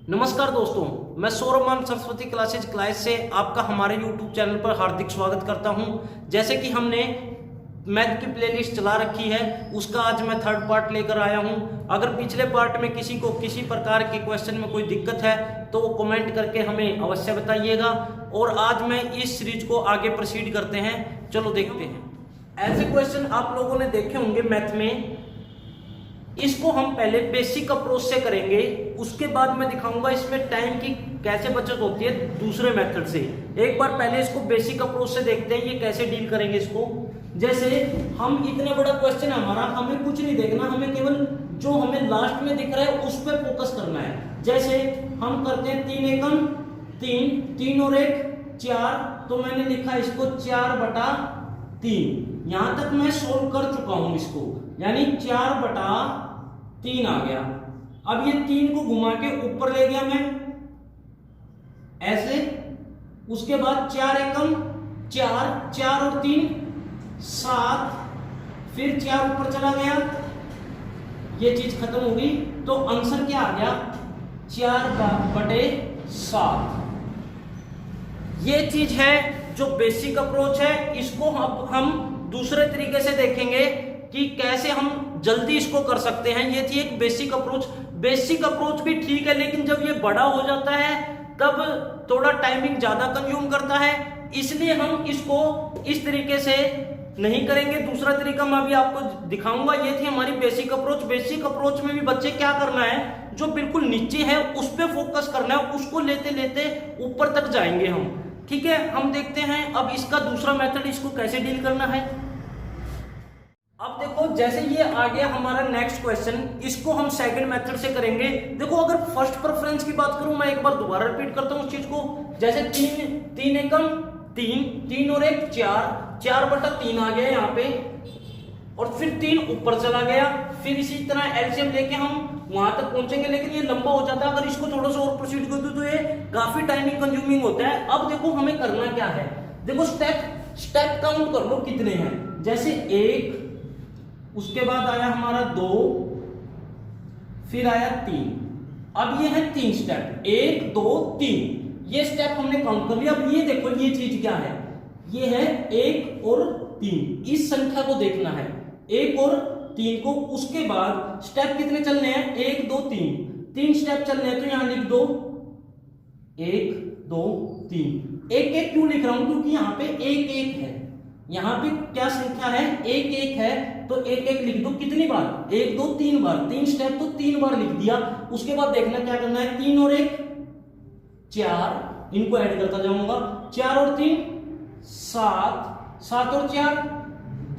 नमस्कार दोस्तों, मैं सौरभ सरस्वती क्लासेज से आपका हमारे YouTube चैनल पर हार्दिक स्वागत करता हूं। जैसे कि हमने मैथ की प्लेलिस्ट चला रखी है, उसका आज मैं थर्ड पार्ट लेकर आया हूं। अगर पिछले पार्ट में किसी को किसी प्रकार के क्वेश्चन में कोई दिक्कत है तो वो कमेंट करके हमें अवश्य बताइएगा। और आज मैं इस सीरीज को आगे प्रोसीड करते हैं, चलो देखते हैं। ऐसे क्वेश्चन आप लोगों ने देखे होंगे मैथ में। इसको हम पहले बेसिक अप्रोच से करेंगे, उसके बाद मैं दिखाऊंगा इसमें टाइम की कैसे बचत होती है दूसरे मेथड से। एक बार पहले इसको बेसिक अप्रोच से देखते हैं, ये कैसे डील करेंगे इसको। जैसे हम इतना बड़ा क्वेश्चन है हमारा, हमें कुछ नहीं देखना, हमें केवल जो हमें लास्ट में दिख रहा है उस पर फोकस करना है। जैसे हम करते हैं 3 एकम 3, 3 और 1 4, तो मैंने लिखा इसको 4/3। यहां तक मैं सोल्व कर चुका हूं इसको, यानी 4/3 आ गया। अब ये 3 को घुमा के ऊपर ले गया मैं ऐसे। उसके बाद 4 एकम 4, 4 और 3 7, फिर 4 ऊपर चला गया, ये चीज खत्म हो गई। तो आंसर क्या आ गया? 4/7। ये चीज है जो बेसिक अप्रोच है। इसको अब हम दूसरे तरीके से देखेंगे कि कैसे हम जल्दी इसको कर सकते हैं। ये थी एक बेसिक अप्रोच। बेसिक अप्रोच भी ठीक है, लेकिन जब ये बड़ा हो जाता है तब थोड़ा टाइमिंग ज्यादा कंज्यूम करता है, इसलिए हम इसको इस तरीके से नहीं करेंगे। दूसरा तरीका मैं अभी आपको दिखाऊंगा। ये थी हमारी बेसिक अप्रोच। बेसिक अप्रोच में भी बच्चे क्या करना है, जो बिल्कुल नीचे है उस पर फोकस करना है, उसको लेते लेते ऊपर तक जाएंगे हम। ठीक है, हम देखते हैं अब इसका दूसरा मेथड, इसको कैसे डील करना है। अब देखो, जैसे ये आ गया हमारा नेक्स्ट क्वेश्चन, इसको हम सेकंड मेथड से करेंगे। देखो, अगर फर्स्ट प्रेफरेंस की बात करूं, मैं एक बार दोबारा रिपीट करता हूं उस चीज को। जैसे 3 एकम 3, 3 और 1 4, 4/3 आ गया यहाँ पे, और फिर 3 ऊपर चला गया। फिर इसी तरह एलसीएम लेके हम वहां तक पहुंचेंगे, लेकिन ये लंबा हो जाता है। अगर इसको थोड़ा सा और प्रोसीड कर दो तो ये काफी टाइमिंग कंज्यूमिंग होता है। अब देखो हमें करना क्या है, देखो स्टेप काउंट कर लो कितने हैं। जैसे 1, उसके बाद आया हमारा 2, फिर आया 3। अब ये है 3 स्टेप, 1 2 3, ये स्टेप हमने काउंट कर लिया। अब ये देखो, ये चीज क्या है, ये है 1 और 3, इस संख्या को देखना है, 1 और 3 को। उसके बाद स्टेप कितने चलने हैं, 1 2 3 स्टेप चलने हैं। तो यहां लिख दो 1 2 3। 1 1 क्यों लिख रहा हूं, क्योंकि यहां पे 1 1 है, यहां पे क्या संख्या है, 1 1 है, तो 1 1 लिख दो। कितनी बार, 1 2 3 बार, 3 स्टेप तो 3 बार लिख दिया। उसके बाद देखना क्या करना है, 3 और 1 4, इनको ऐड करता जाऊंगा, 4 और 3 7, 7 और 4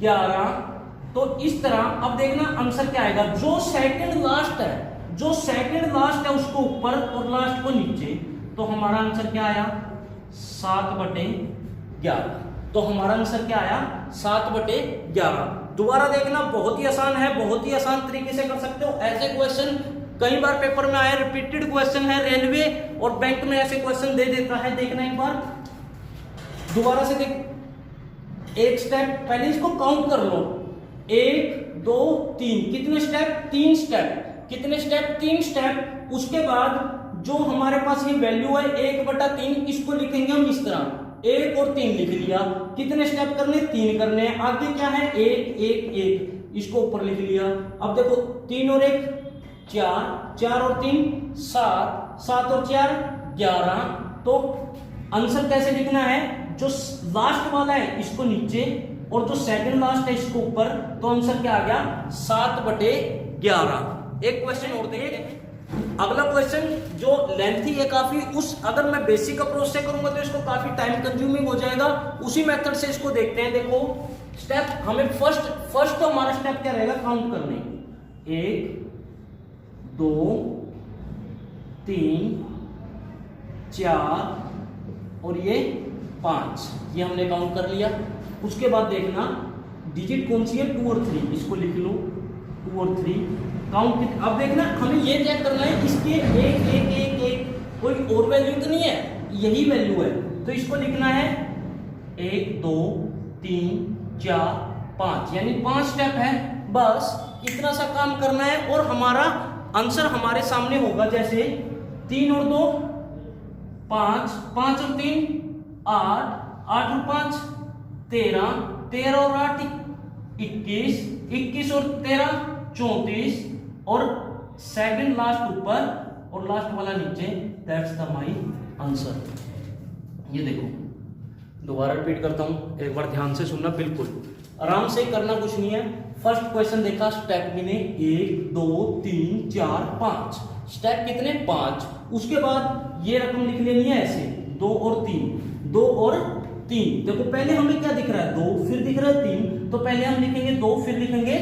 11। तो इस तरह अब देखना आंसर क्या आएगा। जो सेकंड लास्ट है उसको ऊपर और लास्ट को नीचे, तो हमारा आंसर क्या आया, 7/11। तो हमारा आंसर क्या आया, 7/11। दोबारा देखना, बहुत ही आसान है, बहुत ही आसान तरीके से कर सकते हो। ऐसे क्वेश्चन कई बार पेपर में आए, रिपीटेड क्वेश्चन है। रेलवे और बैंक में ऐसे क्वेश्चन दे देता है। देखना एक बार दोबारा से देख, एक स्टेप पहले इसको काउंट कर लो, 1 2 3, कितने स्टेप, 3 स्टेप। कितने स्टेप, 3 स्टेप। उसके बाद जो हमारे पास ये वैल्यू है 1/3, इसको लिखेंगे हम इस तरह, 1 और 3 लिख लिया। कितने स्टेप करने, 3 करने हैं। आगे क्या है, 1 1 1, इसको ऊपर लिख लिया। अब देखो 3 और 1 4, 4 और 3 7, 7 और 4 11। तो आंसर कैसे लिखना है, जो लास्ट वाला है इसको नीचे और जो सेकंड लास्ट है इसको ऊपर। तो आंसर क्या आ गया, 7/11। एक क्वेश्चन और देखिए, अगला क्वेश्चन जो लेंथी है काफी, अगर मैं बेसिक अप्रोच से करूंगा तो इसको काफी टाइम कंज्यूमिंग हो जाएगा। उसी मेथड से इसको देखते हैं। देखो स्टेप हमें फर्स्ट तो हमारा स्टेप क्या रहेगा, काउंट करने, 1 2 3 4 और ये 5, ये हमने काउंट कर लिया। उसके बाद देखना डिजिट कौन सी है, 2 और 3, इसको लिख लो 2 और 3 काउंट। अब देखना हमें ये चेक करना है, इसके 1 1 1 1 कोई और वैल्यू तो नहीं है, यही वैल्यू है। तो इसको लिखना है 1 2 3 4 5, यानी 5 स्टेप है। बस इतना सा काम करना है और हमारा आंसर हमारे सामने होगा। जैसे 3 और 2 5, 5 और 3 8, 8 और 5 13, 13 और 8 21, 21 और 13 34 और सेकंड लास्ट ऊपर और लास्ट वाला नीचे, दैट्स द माय आंसर। ये देखो दोबारा रिपीट करता हूं, एक बार ध्यान से सुनना, बिल्कुल आराम से करना, कुछ नहीं है। फर्स्ट क्वेश्चन देखा, स्टेप गिने 1 2 3 4 5, स्टेप कितने 5। उसके बाद ये रकम लिख लेनी है ऐसे 2 और 3, 2 और 3। देखो पहले हमें क्या दिख रहा है 2, फिर दिख रहा है 3, तो पहले हम लिखेंगे 2 फिर लिखेंगे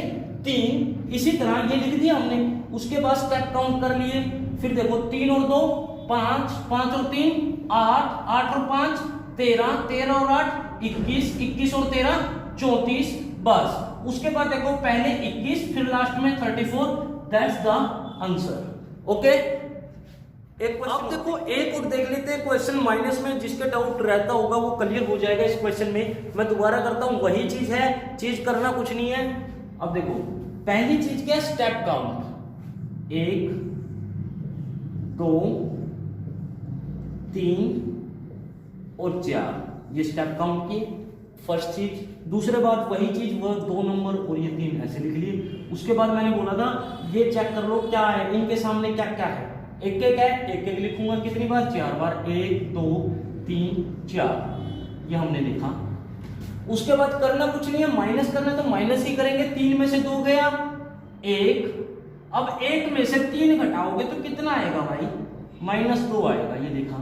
3, इसी तरह ये लिख दिया हमने। उसके बाद स्टेप काउंट कर लिए, फिर देखो 3 और 2 5, 5 और 3 8, 8 और 5 13, 13 और 8 21, 21 और 13 34, बस। उसके बाद देखो पहले 21 फिर लास्ट में 34, दैट्स द आंसर। ओके, एक क्वेश्चन अब देखो एक और देख लेते हैं क्वेश्चन माइनस में, जिसके डाउट रहता होगा वो क्लियर हो जाएगा इस क्वेश्चन में। मैं दोबारा करता हूं, वही चीज है, चीज करना कुछ नहीं है। अब देखो पहली चीज क्या है, स्टेप काउंट 1 2 3 और 4, ये स्टेप काउंट की फर्स्ट चीज। दूसरे बात वही चीज, वह 2 नंबर और ये 3 ऐसे लिख लिए। उसके बाद मैंने बोला था ये चेक कर लो क्या है, इनके सामने क्या क्या है, एक एक है, एक एक लिखूंगा कितनी बार 4 बार, 1 2 3 4, ये हमने लिखा। उसके बाद करना कुछ नहीं है, माइनस करना तो माइनस ही करेंगे। 3 में से 2 गया 1, अब 1 में से 3 घटाओगे तो कितना आएगा भाई, -2 आएगा, ये देखा।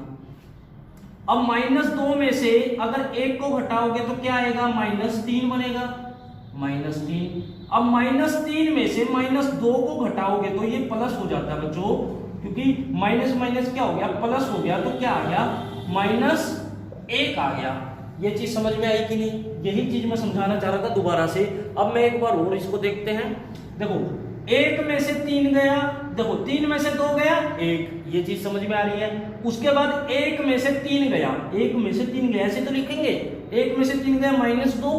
अब -2 में से अगर 1 को घटाओगे तो क्या आएगा, -3 बनेगा, -3। अब -3 में से -2 को घटाओगे तो ये प्लस हो जाता है बच्चों, क्योंकि माइनस माइनस क्या हो गया, प्लस हो गया, तो क्या आ गया, -1 आ गया। ये चीज समझ में आई कि नहीं, यही चीज मैं समझाना चाह रहा था दोबारा से। अब मैं एक बार और इसको देखते हैं। देखो 1 में से 3 गया, देखो 3 में से 2 गया 1, ये चीज समझ में आ रही है। उसके बाद 1 में से 3 गया, 1 में से 3 गया, ऐसे तो लिखेंगे 1 में से 3 गया -2,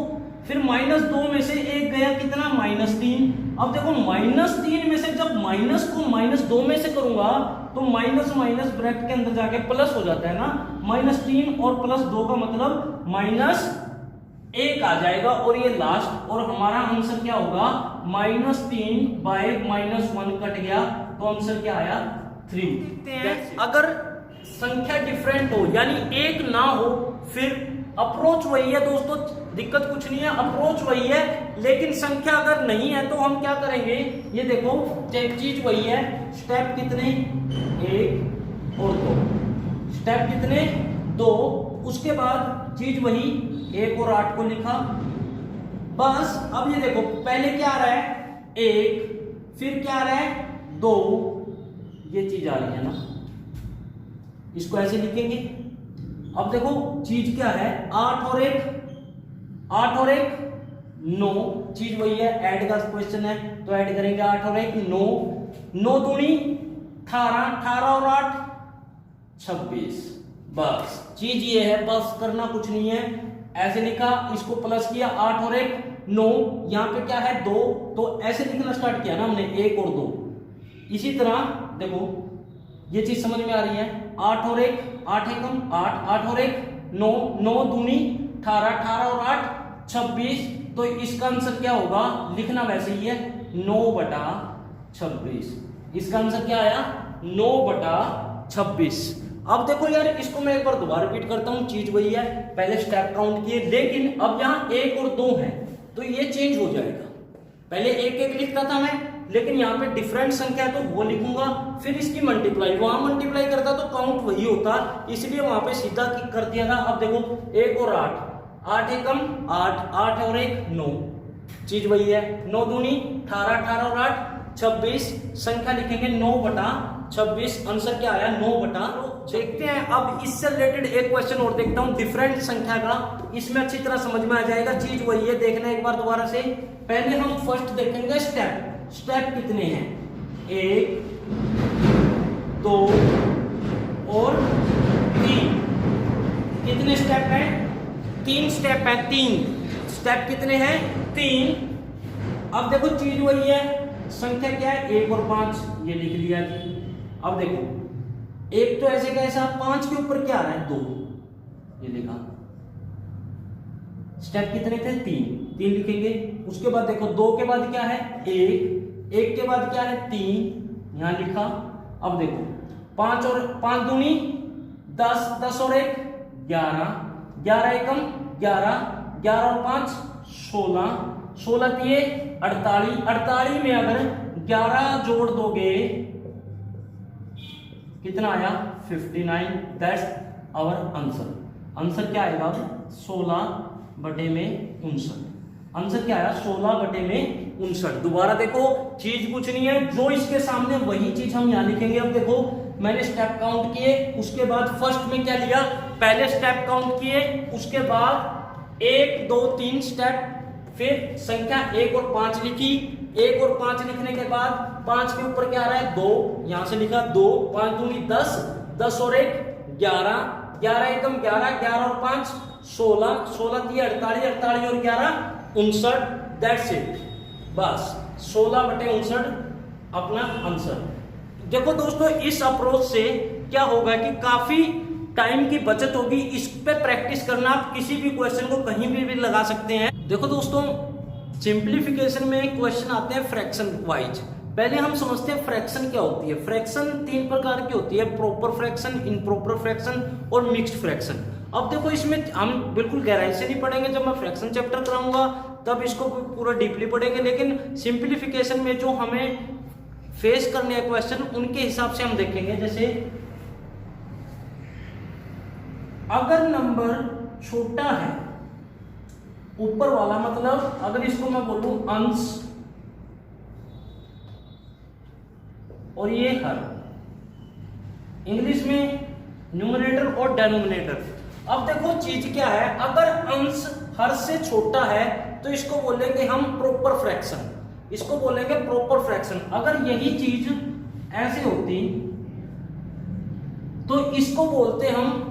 फिर -2 में से 1 गया कितना, -3। अब देखो -3 में से जब माइनस को -2 में से करूंगा तो माइनस माइनस ब्रैकेट के अंदर जाके प्लस हो जाता है ना, -3 और +2 का मतलब -1 आ जाएगा, और ये लास्ट, और हमारा आंसर क्या होगा, -3 बाय -1 कट गया, तो आंसर क्या आया 3। अगर संख्या डिफरेंट हो यानी एक ना हो, फिर अप्रोच वही है दोस्तों, दिक्कत कुछ नहीं है, अप्रोच वही है। लेकिन संख्या अगर नहीं है तो हम क्या करेंगे, ये देखो चीज वही है, स्टेप कितने 1 और 2, स्टेप कितने 2, उसके बाद चीज वही 1 और 8 को लिखा, बस। अब ये देखो पहले क्या आ रहा है 1, फिर क्या आ रहा है 2, ये चीज आ रही है ना, इसको ऐसे लिखेंगे। अब देखो चीज क्या है, 8 और 1 9, चीज वही है, ऐड का क्वेश्चन है तो ऐड करेंगे 8 और 1 9, 9 दूनी 18, 18 और 8 26, बस चीज ये है, बस करना कुछ नहीं है, ऐसे लिखा, इसको प्लस किया, 8 और 1 9, यहाँ पे क्या है 2, तो ऐसे लिखना स्टार्ट किया ना हमने 1 और 2। इसी तरह देखो ये चीज समझ में आ रही है, 8 और 1 8 एकम 8, 8 और 1 9, 9 दूनी 18, 18 और 8 26, तो इसका आंसर क्या होगा, लिखना वैसे ही है 9/26, इसका आंसर क्या आया 9/26। अब देखो यार, इसको मैं एक बार दोबारा रिपीट करता हूं, चीज वही है, पहले स्टेप काउंट किए, लेकिन अब यहाँ 1 और 2 है तो ये चेंज हो जाएगा। पहले 1 1 लिखता था मैं, लेकिन यहाँ पे डिफरेंट संख्या है तो वो लिखूंगा, फिर इसकी मल्टीप्लाई, वहां मल्टीप्लाई करता तो काउंट वही होता, इसलिए वहां पे सीधा कर दिया था। अब देखो 1 और 8, 8 एकम 8, 8 और 1 9, चीज वही है, 9 दूनी 18, 18 और 8 26, संख्या लिखेंगे 9/26, आंसर क्या आया 9/। देखते हैं अब इससे रिलेटेड एक क्वेश्चन और देखता हूं डिफरेंट संख्या का, इसमें अच्छी तरह समझ में आ जाएगा, चीज वही है, देखना एक बार दोबारा से। पहले हम फर्स्ट देखेंगे स्टेप कितने हैं, 1 2 और 3, कितने स्टेप हैं, 3 स्टेप है, 3 स्टेप कितने हैं 3। अब देखो चीज वही है, संख्या क्या है 1 और 5, ये लिख लिया जी। अब देखो एक तो ऐसे कैसा, 5 के ऊपर क्या आ रहा है 2, ये लिखा। स्टेप कितने थे, 3 लिखेंगे। उसके बाद देखो 2 के बाद क्या है 1 के बाद क्या है 3, यहां लिखा। अब देखो 5 और 5 दूनी 10, 10 और 1 11, 11 एकम 11, 11 और 5 16, 16 दिए 48, 48 में अगर 11 जोड़ दोगे कितना आया 59, दैट्स आवर आंसर। आंसर क्या आएगा 16/59। आंसर क्या आया 16/59। दोबारा देखो चीज कुछ नहीं है, जो इसके सामने वही चीज हम यहां लिखेंगे। अब देखो मैंने स्टेप काउंट किए, उसके बाद फर्स्ट में क्या लिया, पहले स्टेप काउंट किए, उसके बाद 1 2 3 स्टेप, फिर संख्या 1 और 5 लिखी। 1 और 5 लिखने के बाद 5 के ऊपर क्या आ रहा है 2, यहां से लिखा 2, 5 दूनी 10, 10 और 1 11, 11 एकम 11, 11 और 5 16, 16 दिए 48, 48 और 11 59, दैट्स इट। बस 16/59 अपना आंसर। देखो दोस्तों इस अप्रोच से क्या होगा कि काफी टाइम की बचत होगी। इस पे प्रैक्टिस करना, आप किसी भी क्वेश्चन को कहीं भी लगा सकते हैं। देखो दोस्तों सिंप्लीफिकेशन में क्वेश्चन आते हैं फ्रैक्शन वाइज। पहले हम समझते हैं फ्रैक्शन क्या होती है। फ्रैक्शन 3 प्रकार की होती है, प्रॉपर फ्रैक्शन, इम्प्रॉपर फ्रैक्शन और मिक्स्ड फ्रैक्शन। अब देखो इसमें हम बिल्कुल गहराई से नहीं पढ़ेंगे, जब मैं फ्रैक्शन चैप्टर कराऊंगा तब इसको पूरा डीपली पढ़ेंगे। लेकिन सिंप्लीफिकेशन में जो हमें फेस करने हैं क्वेश्चन, उनके हिसाब से हम देखेंगे। जैसे अगर नंबर छोटा है, ऊपर वाला मतलब अगर इसको मैं बोलूं अंश और ये हर, इंग्लिश में न्यूमरेटर और डेनोमिनेटर। अब देखो चीज क्या है, अगर अंश हर से छोटा है तो इसको बोलेंगे हम प्रॉपर फ्रैक्शन, इसको बोलेंगे प्रॉपर फ्रैक्शन। अगर यही चीज ऐसे होती तो इसको बोलते हम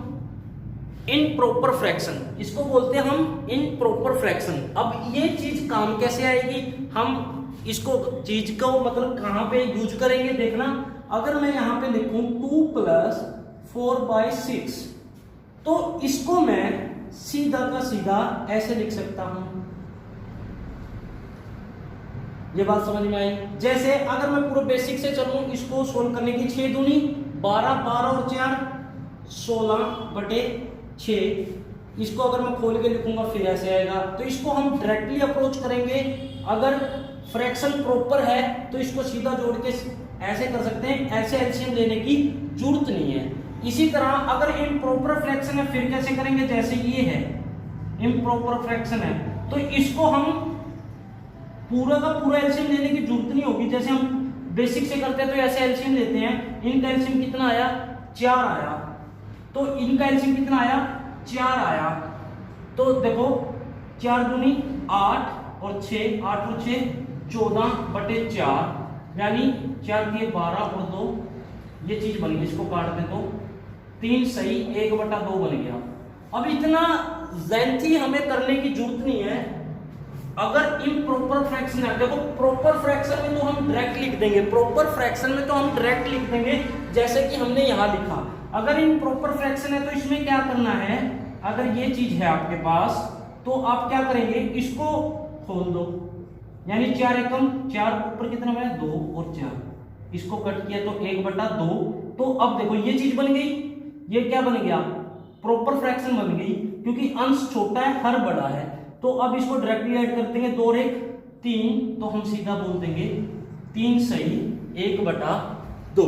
इनप्रॉपर फ्रैक्शन, इसको बोलते हैं हम इनप्रॉपर फ्रैक्शन। अब ये चीज काम कैसे आएगी, हम इसको चीज को मतलब कहां पे यूज करेंगे देखना। अगर मैं यहां पे लिखूं 2 + 4/6 तो इसको मैं सीधा का सीधा ऐसे लिख सकता हूं। ये बात समझ में आई। जैसे अगर मैं पूरा बेसिक से चलूं इसको सोल्व करने की, 6 दूनी 12, 12 और 4 16/6। इसको अगर मैं खोल के लिखूंगा फिर ऐसे आएगा। तो इसको हम डायरेक्टली अप्रोच करेंगे। अगर फ्रैक्शन प्रॉपर है तो इसको सीधा जोड़ के ऐसे कर सकते हैं, ऐसे एलसीएम लेने की जरूरत नहीं है। इसी तरह अगर इम्प्रॉपर फ्रैक्शन है फिर कैसे करेंगे, जैसे ये है इम्प्रॉपर फ्रैक्शन है तो इसको हम पूरा का पूरा एलसीएम लेने की जरूरत नहीं होगी। जैसे हम बेसिक से करते हैं तो ऐसे एलसीएम लेते हैं। इनका एलसीएम कितना आया 4 आया, तो इनका एलसीएम कितना आया 4 आया। तो देखो 4 दूनी 8 और 6, 8 और 6 14/4, यानी 4 के 12 और 2 ये चीज बन गई। इसको काट दे तो 3 सही 1/2 बन गया। अब इतना ज़्यादती हमें करने की जरूरत नहीं है। अगर इम्प्रॉपर फ्रैक्शन है, देखो प्रॉपर फ्रैक्शन में तो हम डायरेक्ट लिख देंगे, प्रॉपर फ्रैक्शन में तो हम डायरेक्ट लिख देंगे जैसे कि हमने यहां लिखा। अगर इम्प्रॉपर फ्रैक्शन है तो इसमें क्या करना है, अगर ये चीज है आपके पास तो आप क्या करेंगे, इसको खोल दो, यानी 4 एकम 4 ऊपर कितना बना 2 और 4, इसको कट किया तो 1/2। तो अब देखो ये चीज बन गई, ये क्या बन गया प्रॉपर फ्रैक्शन बन गई, क्योंकि अंश छोटा है हर बड़ा है। तो अब इसको डायरेक्टली ऐड कर देंगे, 2 और 1 3, तो हम सीधा बोल देंगे 3 सही 1/2।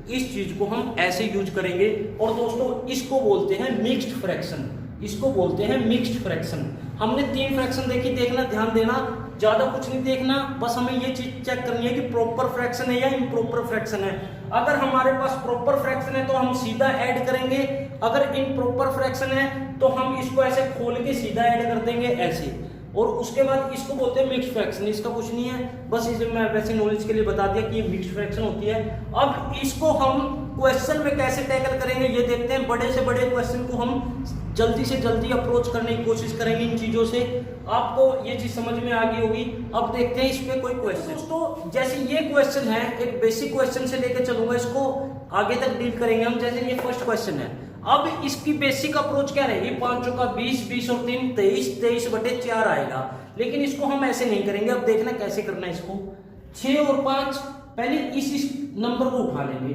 इस चीज को हम ऐसे यूज करेंगे। और दोस्तों इसको बोलते हैं मिक्स्ड फ्रैक्शन, इसको बोलते हैं मिक्स्ड फ्रैक्शन। हमने 3 फ्रैक्शन देखी, देखना ध्यान देना, ज्यादा कुछ नहीं देखना, बस हमें ये चीज चेक करनी है कि प्रॉपर फ्रैक्शन है या इम्प्रॉपर फ्रैक्शन है। अगर हमारे पास प्रॉपर फ्रैक्शन है तो हम सीधा ऐड करेंगे, अगर इम्प्रॉपर फ्रैक्शन है तो हम इसको ऐसे खोल के सीधा ऐड कर देंगे ऐसे। और उसके बाद इसको बोलते हैं मिक्स्ड फ्रैक्शन। इसका कुछ नहीं है, बस इसे मैं वैसे नॉलेज के लिए बता दिया कि ये मिक्स्ड फ्रैक्शन होती है। अब इसको हम क्वेश्चन में कैसे टैकल करेंगे ये देखते हैं। बड़े से बड़े क्वेश्चन को हम जल्दी से जल्दी अप्रोच करने की कोशिश करेंगे इन चीजों से। आपको ये चीज समझ में आ गई होगी। अब देखते हैं इस पे कोई क्वेश्चन। दोस्तों जैसे ये क्वेश्चन है, एक बेसिक क्वेश्चन से लेकर चलूंगा इसको, आगे तक डील करेंगे हम। जैसे ये फर्स्ट क्वेश्चन है, अब इसकी बेसिक अप्रोच क्या रहेगी, 5 चौका 20, 20 और 3 23, 23/4 आएगा। लेकिन इसको हम ऐसे नहीं करेंगे, अब देखना कैसे करना है इसको। 6 और 5, पहले इस नंबर को उठा लेंगे,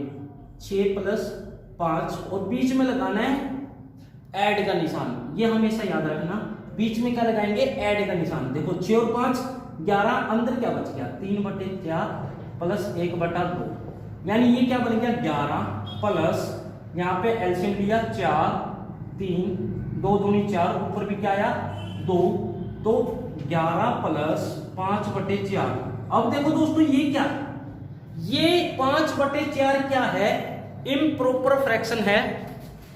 6 + 5 और बीच में लगाना है ऐड का निशान। ये हमेशा याद रखना, बीच में क्या लगाएंगे, ऐड का निशान। देखो 6 और 5 11, अंदर क्या बच गया, 3/4 + 1/2, यानी ये क्या बन गया 11 प्लस यहाँ पे एलसीएम लिया 4, 3, 2 दूनी 4, ऊपर भी क्या आया 2, तो 11 + 5/4। अब देखो दोस्तों ये क्या, ये 5/4 क्या है, इम्प्रॉपर फ्रैक्शन है,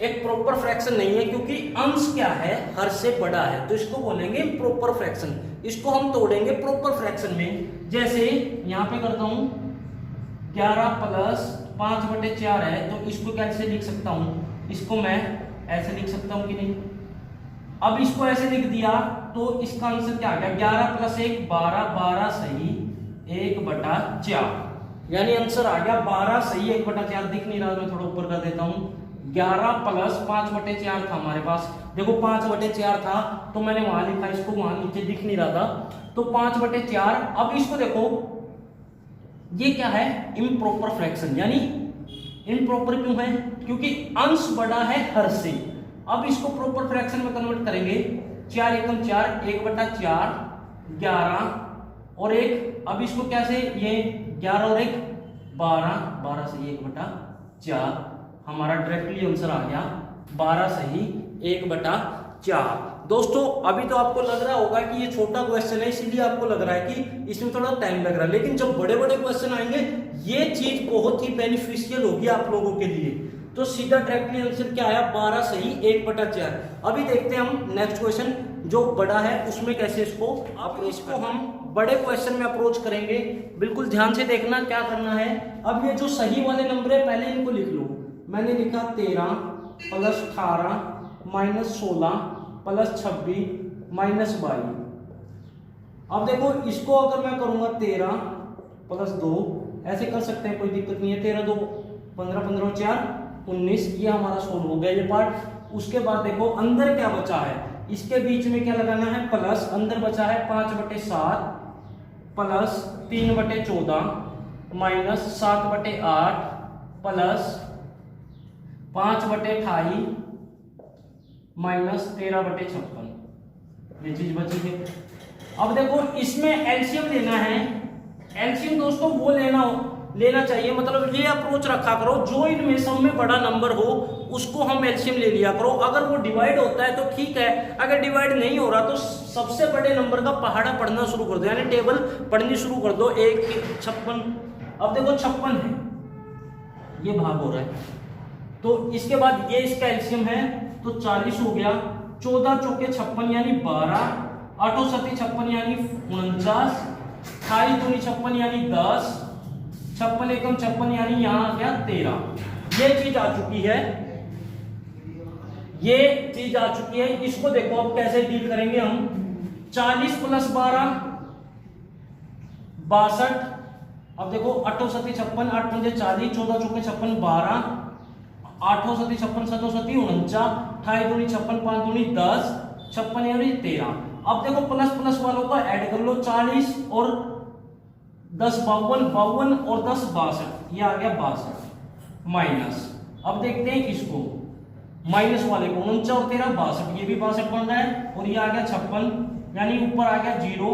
एक प्रॉपर फ्रैक्शन नहीं है, क्योंकि अंश क्या है, हर से बड़ा है, तो इसको बोलेंगे इम्प्रॉपर फ्रैक्शन। इसको हम तोड़ेंगे प्रॉपर फ्रैक्शन में। जैसे यहां पे करता हूं 11 + 5/4 है, तो इसको कैसे लिख सकता हूं, इसको मैं ऐसे लिख सकता हूं कि नहीं। अब इसको ऐसे लिख दिया तो इसका आंसर क्या आ गया, 11 + 1 12, 12 सही 1/4, यानी आंसर आ गया 12 सही 1/4। दिख नहीं रहा, मैं थोड़ा ऊपर कर देता हूं। 11 + 5/4 था हमारे पास, देखो 5/4 था तो मैंने वहां लिखा, इसको वहां नीचे दिख नहीं रहा था, तो 5/4। अब इसको देखो ये क्या है, इम्प्रॉपर फ्रैक्शन, यानी इम्प्रॉपर क्यों है, क्योंकि अंश बड़ा है हर से। अब इसको प्रॉपर फ्रैक्शन में कन्वर्ट करेंगे, 4 एकम 4, 1/4 11 और 1, अब इसको कैसे, ये 11 और 1 12, 12 से 1/4, हमारा डायरेक्टली आंसर आ गया 12 सही 1/4। दोस्तों अभी तो आपको लग रहा होगा कि ये छोटा क्वेश्चन है, इसीलिए आपको लग रहा है कि इसमें थोड़ा टाइम लग रहा है, लेकिन जब बड़े बड़े क्वेश्चन आएंगे ये चीज बहुत ही बेनिफिशियल होगी आप लोगों के लिए। तो सीधा डायरेक्टली आंसर क्या आया, 12 सही 1/4। अभी देखते हैं हम नेक्स्ट क्वेश्चन जो बड़ा है उसमें कैसे इसको, अब इसको हम बड़े क्वेश्चन में अप्रोच करेंगे। बिल्कुल ध्यान से देखना क्या करना है। अब ये जो सही वाले नंबर है पहले इनको लिख लो। मैंने लिखा 13 + 18 - 16 + 26 - 22। अब देखो इसको अगर मैं करूंगा 13 + 2, ऐसे कर सकते हैं, कोई दिक्कत नहीं है। 13 2 15, 15 और 4 19, ये हमारा सोल्व हो गया ये पार्ट। उसके बाद देखो अंदर क्या बचा है, इसके बीच में क्या लगाना है, प्लस। अंदर बचा है 5/7 प्लस 3/14 माइनस 7/8 प्लस 5/28 माइनस 13/56, ये चीज बची है। अब देखो इसमें एलसीएम लेना है। एलसीएम दोस्तों वो लेना चाहिए, मतलब ये अप्रोच रखा करो, जो इनमें सब में बड़ा नंबर हो उसको हम एलसीएम ले लिया करो। अगर वो डिवाइड होता है तो ठीक है, अगर डिवाइड नहीं हो रहा तो सबसे बड़े नंबर का पहाड़ा पढ़ना शुरू कर दो, यानी टेबल पढ़नी शुरू कर दो। 1 56, अब देखो 56 है, ये भाग हो रहा है, तो इसके बाद ये इसका एलसीएम है तो 40 हो गया। 14 चौके 56 यानी 12, 8 7 56 यानी 49, 28 दूनी 56 यानी 10, 56 एकम 56 यानी यहां आ गया 13। ये चीज आ चुकी है, ये चीज आ चुकी है। इसको देखो अब कैसे डील करेंगे हम। 40 + 12 62। अब देखो 8 7 56, 8 पंजे 40, 14 चौके 56 12, 8 7 56 7 7 49, 28 दूनी 56, 5 दूनी 10, 56 यानी 13। अब देखो प्लस प्लस वालों का ऐड कर लो, 40 और 10 52, 52 और 10 62, ये आ गया 62 माइनस। अब देखते हैं इसको, माइनस वाले को 49 और 13 62, ये भी 62 बन रहा है, और ये आ गया 56, यानी ऊपर आ गया 0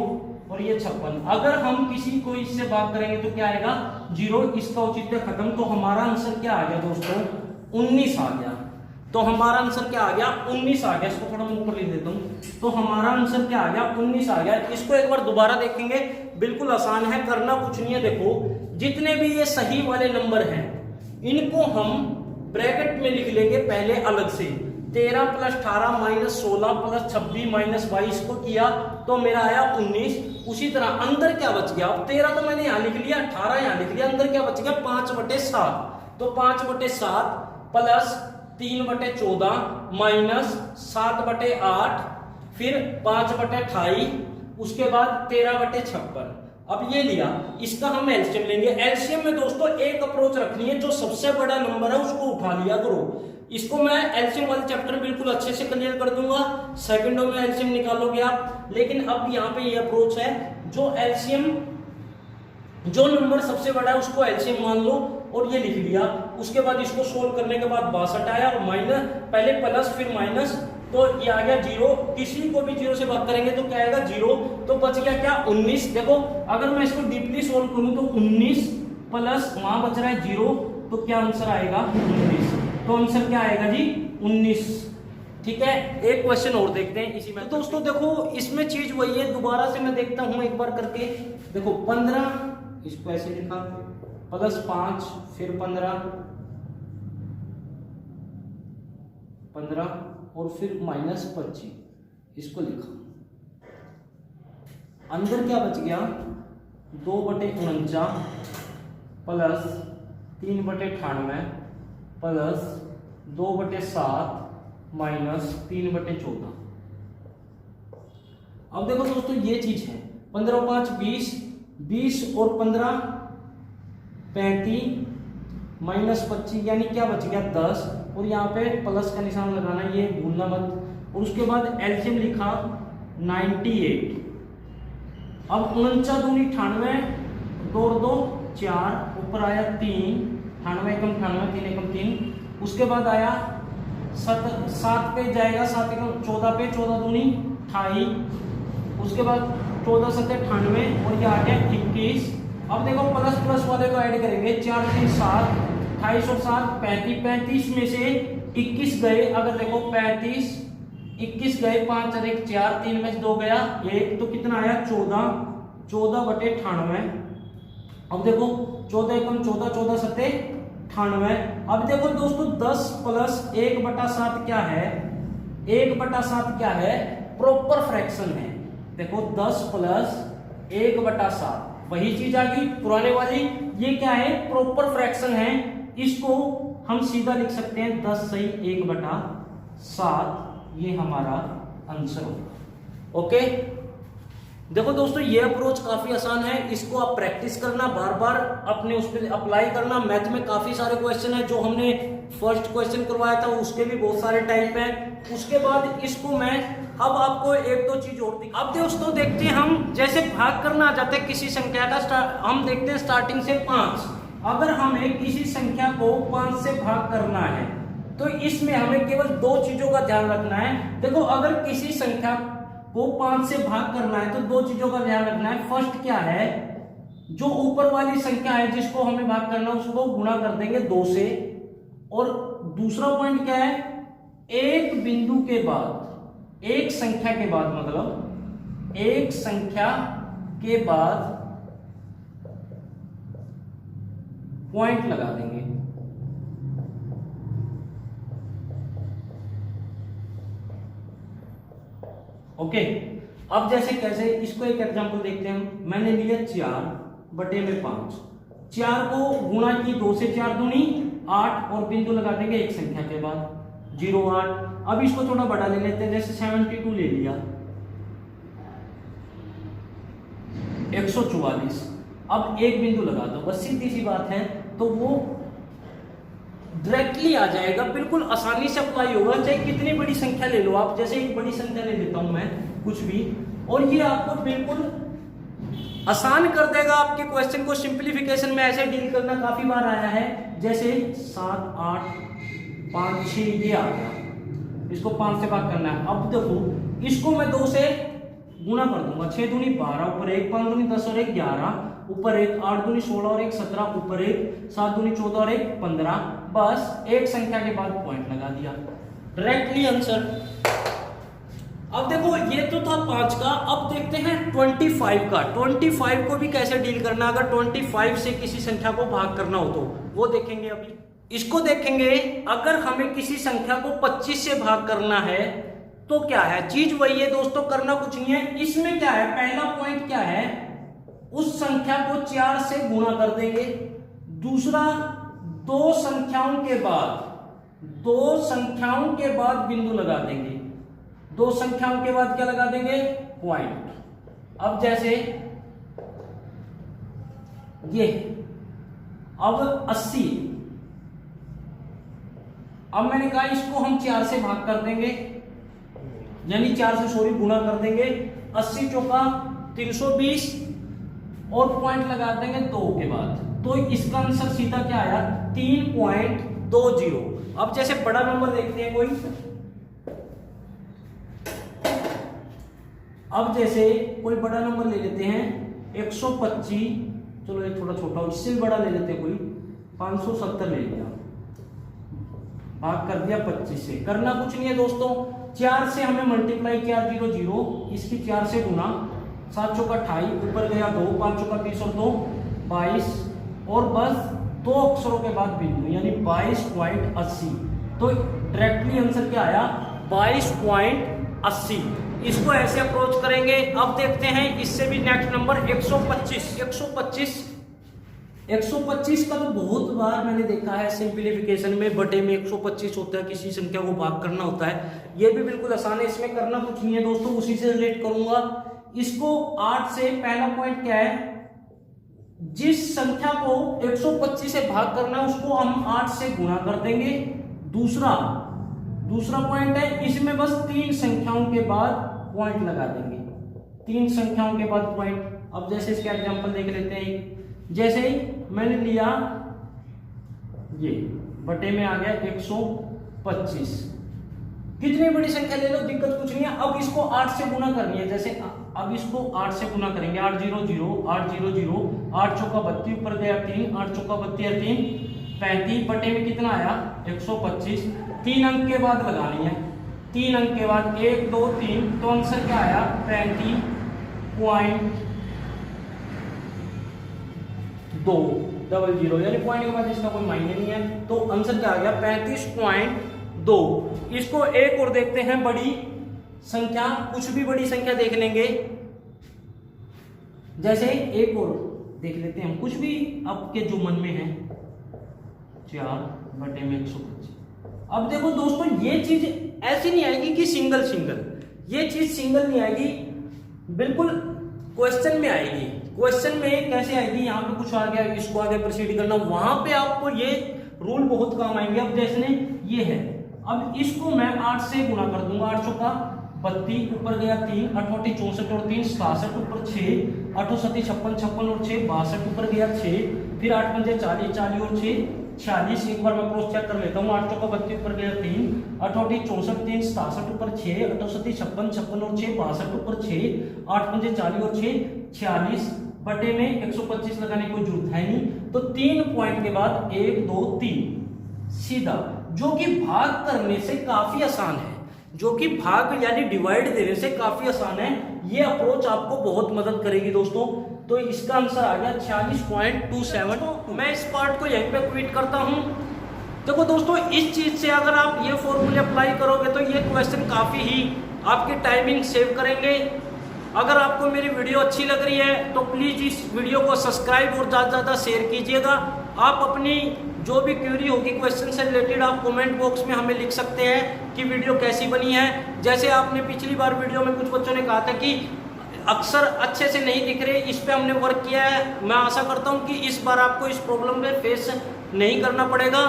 और ये 56। अगर हम किसी को इससे भाग करेंगे तो क्या आएगा 0, इसका औचित्य खत्म। तो हमारा आंसर क्या आ गया दोस्तों, 19 आ गया। तो हमारा आंसर क्या आ गया, 19 आ गया। इसको थोड़ा मैं ऊपर लिख देता हूं। तो हमारा आंसर क्या आ गया, 19 आ गया। इसको एक बार दोबारा देखेंगे, बिल्कुल आसान है, करना कुछ नहीं है। देखो जितने भी ये सही वाले नंबर हैं इनको हम ब्रैकेट में लिख लेंगे पहले अलग से। 13 + 18 - 16 + 26 - 22 को किया तो मेरा आया 19। उसी तरह अंदर क्या बच गया, अब 13 तो मैंने यहां लिख लिया, 18 यहां लिख लिया, अंदर क्या बच गया 5/7। तो 5/7 प्लस 3/14 माइनस 7/8, फिर 5/28, उसके बाद 13/56। अब ये लिया, इसका हम एलसीएम लेंगे। एलसीएम में दोस्तों एक अप्रोच रखनी है, जो सबसे बड़ा नंबर है उसको उठा लिया करो। इसको मैं एलसीएम वाले चैप्टर बिल्कुल अच्छे से क्लियर कर दूंगा, सेकंडों में एलसीएम निकालोगे आप। लेकिन अब यहाँ पे ये अप्रोच है, जो एलसीएम, जो नंबर सबसे बड़ा है उसको एलसीएम मान लो, और ये लिख लिया। उसके बाद इसको सोल्व करने के बाद 62 आया, और माइनस, पहले प्लस फिर माइनस, तो ये आ गया 0। किसी को भी 0 से भाग करेंगे तो क्या आएगा 0, तो बच गया क्या 19। देखो अगर मैं इसको डीपली सोल्व करूं तो 19 प्लस वहां बच रहा है 0, तो क्या आंसर आएगा 19। तो आंसर क्या आएगा जी 19। ठीक है, एक क्वेश्चन और देखते हैं इसी में। तो दोस्तों देखो इसमें चीज वही है, दोबारा से मैं देखता हूं एक बार करके। देखो 15, इसको ऐसे लिखा, प्लस 5 फिर 15 और फिर माइनस 25, इसको लिखा। अंदर क्या बच गया 2/49 प्लस 3/98 प्लस 2/7 माइनस 3/14। अब देखो दोस्तों ये चीज है, 15 और 5 20, 20 और 15 35 माइनस 25, यानी क्या बच गया 10, और यहाँ पे प्लस का निशान लगाना, ये भूलना मत। और उसके बाद एलसीएम लिखा 98। अब 49 दूनी 98, 2 और 2 4, ऊपर आया 3, 98 एकम 98, 3 एकम 3। उसके बाद आया 7 पे जाएगा, 7 एकम 14 पे, 14 दूनी 28। उसके बाद 14 7 98, और ये आ गया 21। अब देखो प्लस प्लस वाले को ऐड करेंगे, 4 3 7, 28 और 7 35, 35 में से 21 गए। अगर देखो 35, 21 गए, 5 और 1 4, 3 में से 2 गया 1, तो कितना आया 14, 14/98। अब देखो 14 एकम 14, 14 7 98। अब देखो दोस्तों 10 प्लस 1/7 क्या है, 1/7 क्या है, प्रॉपर फ्रैक्शन है। देखो 10 प्लस 1/7 वही चीज आ गई पुराने वाली। ये क्या है, प्रॉपर फ्रैक्शन है। इसको हम सीधा लिख सकते हैं 10 सही 1/7, ये हमारा आंसर होगा। ओके, देखो दोस्तों ये अप्रोच काफी आसान है, इसको आप प्रैक्टिस करना, बार बार अपने उस पर अप्लाई करना। मैथ में काफी सारे क्वेश्चन है, जो हमने फर्स्ट क्वेश्चन करवाया था उसके भी बहुत सारे टाइप हैं। उसके बाद इसको मैं अब आपको एक दो चीज और दिखा। अब दोस्तों देखते हैं हम, जैसे भाग करना आ जाता है किसी संख्या का, हम देखते हैं स्टार्टिंग से 5। अगर हमें किसी संख्या को 5 से भाग करना है तो इसमें हमें केवल 2 चीजों का ध्यान रखना है। देखो अगर किसी संख्या को 5 से भाग करना है तो 2 चीजों का ध्यान रखना है। फर्स्ट क्या है, जो ऊपर वाली संख्या है जिसको हमें भाग करना है उसको गुणा कर देंगे 2 से। और दूसरा पॉइंट क्या है, एक बिंदु के बाद, एक संख्या के बाद, मतलब एक संख्या के बाद पॉइंट लगा देंगे। ओके, अब जैसे कैसे, इसको एक एग्जांपल देखते हैं। मैंने लिया 4/5, 4 को गुणा की 2 से, 4 दूनी 8, और बिंदु लगा देंगे एक संख्या के बाद 0 8। अब इसको थोड़ा बड़ा ले लेते हैं, जैसे 72 ले लिया, 144। अब एक बिंदु लगा दो, बस सीधी सी बात है, तो वो डायरेक्टली आ जाएगा, बिल्कुल आसानी से अप्लाई होगा। चाहे कितनी बड़ी संख्या ले लो आप, जैसे एक बड़ी संख्या ले लेता हूं मैं कुछ भी, और ये आपको बिल्कुल आसान कर देगा आपके क्वेश्चन को। सिंप्लीफिकेशन में ऐसे डील करना काफी बार आया है, जैसे 7 8 5 6 ये आ गया, इसको 5 से भाग करना है। अब देखो इसको मैं 2 से गुणा कर दूंगा, 6 दूनी 12, ऊपर 1, 5 दूनी 10 और 1 11, ऊपर 1, 8 दूनी 16 और 1 17, ऊपर 1, 7 दूनी 14 और 1 15। बस एक संख्या के बाद पॉइंट लगा दिया, डायरेक्टली आंसर। अब देखो ये तो था 5 का, अब देखते हैं 25 का। 25 को भी कैसे डील करना, अगर 25 से किसी संख्या को भाग करना हो तो वो देखेंगे। अभी इसको देखेंगे, अगर हमें किसी संख्या को 25 से भाग करना है तो क्या है, चीज वही है दोस्तों, करना कुछ नहीं है। इसमें क्या है, पहला पॉइंट क्या है, उस संख्या को 4 से गुणा कर देंगे। दूसरा, 2 संख्याओं के बाद बिंदु लगा देंगे, 2 संख्याओं के बाद क्या लगा देंगे, पॉइंट। अब जैसे ये अब 80, अब मैंने कहा इसको हम 4 से भाग कर देंगे, यानी 4 से सॉरी गुणा कर देंगे। 80 चौका 320 और पॉइंट लगा देंगे 2 के बाद, तो इसका आंसर सीधा क्या आया 3.20। अब जैसे बड़ा नंबर देखते हैं कोई, अब जैसे कोई बड़ा नंबर ले लेते हैं 125, चलो ये थोड़ा छोटा, इससे भी बड़ा ले लेते हैं कोई 570 ले लिया, भाग कर दिया 25 से। करना कुछ नहीं है दोस्तों, 4 से हमें मल्टीप्लाई किया 0 0, इसकी 4 से गुना, 7 चौका 28, ऊपर गया 2, 5 चौका 20 और 2 22, और बस 2 अक्षरों के बाद बिंदु, यानी 22.80। तो डायरेक्टली आंसर क्या आया 22.80। इसको ऐसे अप्रोच करेंगे। अब देखते हैं इससे भी नेक्स्ट नंबर 125 का तो बहुत बार मैंने देखा है सिंप्लीफिकेशन में, बटे में 125 होता है, किसी संख्या को भाग करना होता है। ये भी बिल्कुल आसान है, इसमें करना कुछ नहीं है दोस्तों, उसी से रिलेट करूंगा इसको। 8 से पहला पॉइंट क्या है, जिस संख्या को 125 से भाग करना है उसको हम 8 से गुणा कर देंगे। दूसरा पॉइंट है, इसमें बस 3 संख्याओं के बाद पॉइंट लगा देंगे, 3 संख्याओं के बाद पॉइंट। अब जैसे इसका एग्जांपल देख लेते हैं, जैसे ही मैंने लिया ये बटे में आ गया 125, कितनी बड़ी संख्या ले लो दिक्कत कुछ नहीं है। अब इसको 8 से गुना करनी है, जैसे अब इसको 8 से गुना करेंगे, 8 0 0 8 0 0, 8 चौका 32, ऊपर गया 3, 8 चौका 32 3 35, बटे में कितना आया 125। 3 अंक के बाद लगानी है, 3 अंक के बाद 1 2 3, तो आंसर क्या आया 35.200, यानी पॉइंट के बाद इसका कोई मायने नहीं है, तो आंसर क्या आ गया 35.2। इसको एक और देखते हैं, बड़ी संख्या, कुछ भी बड़ी संख्या देख लेंगे, जैसे एक और देख लेते हैं, कुछ भी आपके जो मन में है, 4 बटे में 125। अब देखो दोस्तों, ये चीज ऐसी नहीं आएगी कि सिंगल, ये चीज सिंगल नहीं आएगी, बिल्कुल क्वेश्चन में आएगी। क्वेश्चन में कैसे आएगी, यहाँ पे कुछ आ गया, इसको आगे प्रोसीड करना, वहां पे आपको ये रूल बहुत काम आएंगे। अब जैसे ये है, अब इसको मैं 8 से गुणा कर दूंगा, 8 चौका 32, ऊपर गया 3, 88 64 और 3 67, ऊपर 6 68 56 56 और 6 62, ऊपर गया 6, फिर 8 पंजे 40 40 और 6 46। एक बार मैं क्रॉस चेक कर लेता हूँ, 8 चौका 32, ऊपर गया 3 88 64 3 67, ऊपर 6 68 56 56 और 6 62, ऊपर 6 8 पंजे 40 और 6 46, बटे में 125 लगाने की कोई जरूरत है नहीं, तो 3 पॉइंट के बाद 1 2 3 सीधा, जो कि भाग करने से काफी आसान है, जो कि भाग यानी डिवाइड देने से काफी आसान है। ये अप्रोच आपको बहुत मदद करेगी दोस्तों। तो इसका आंसर आ गया 46.27। तो मैं इस पार्ट को यहीं पे क्विट करता हूं। देखो दोस्तों, इस चीज से अगर आप ये फॉर्मूले अप्लाई करोगे तो ये क्वेश्चन काफी ही आपकी टाइमिंग सेव करेंगे। अगर आपको मेरी वीडियो अच्छी लग रही है तो प्लीज इस वीडियो को सब्सक्राइब और ज्यादा से ज्यादा शेयर कीजिएगा। आप अपनी जो भी क्वेरी होगी क्वेश्चन से रिलेटेड, आप कमेंट बॉक्स में हमें लिख सकते हैं कि वीडियो कैसी बनी है। जैसे आपने पिछली बार वीडियो में कुछ बच्चों ने कहा था कि अक्सर अच्छे से नहीं दिख रहे, इस पे हमने वर्क किया है। मैं आशा करता हूं कि इस बार आपको इस प्रॉब्लम में फेस नहीं करना पड़ेगा।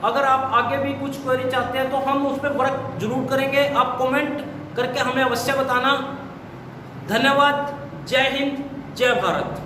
अगर आप आगे भी कुछ क्वेरी चाहते हैं तो हम उस पर वर्क जरूर करेंगे। आप कमेंट करके हमें अवश्य बताना। धन्यवाद। जय हिंद, जय भारत।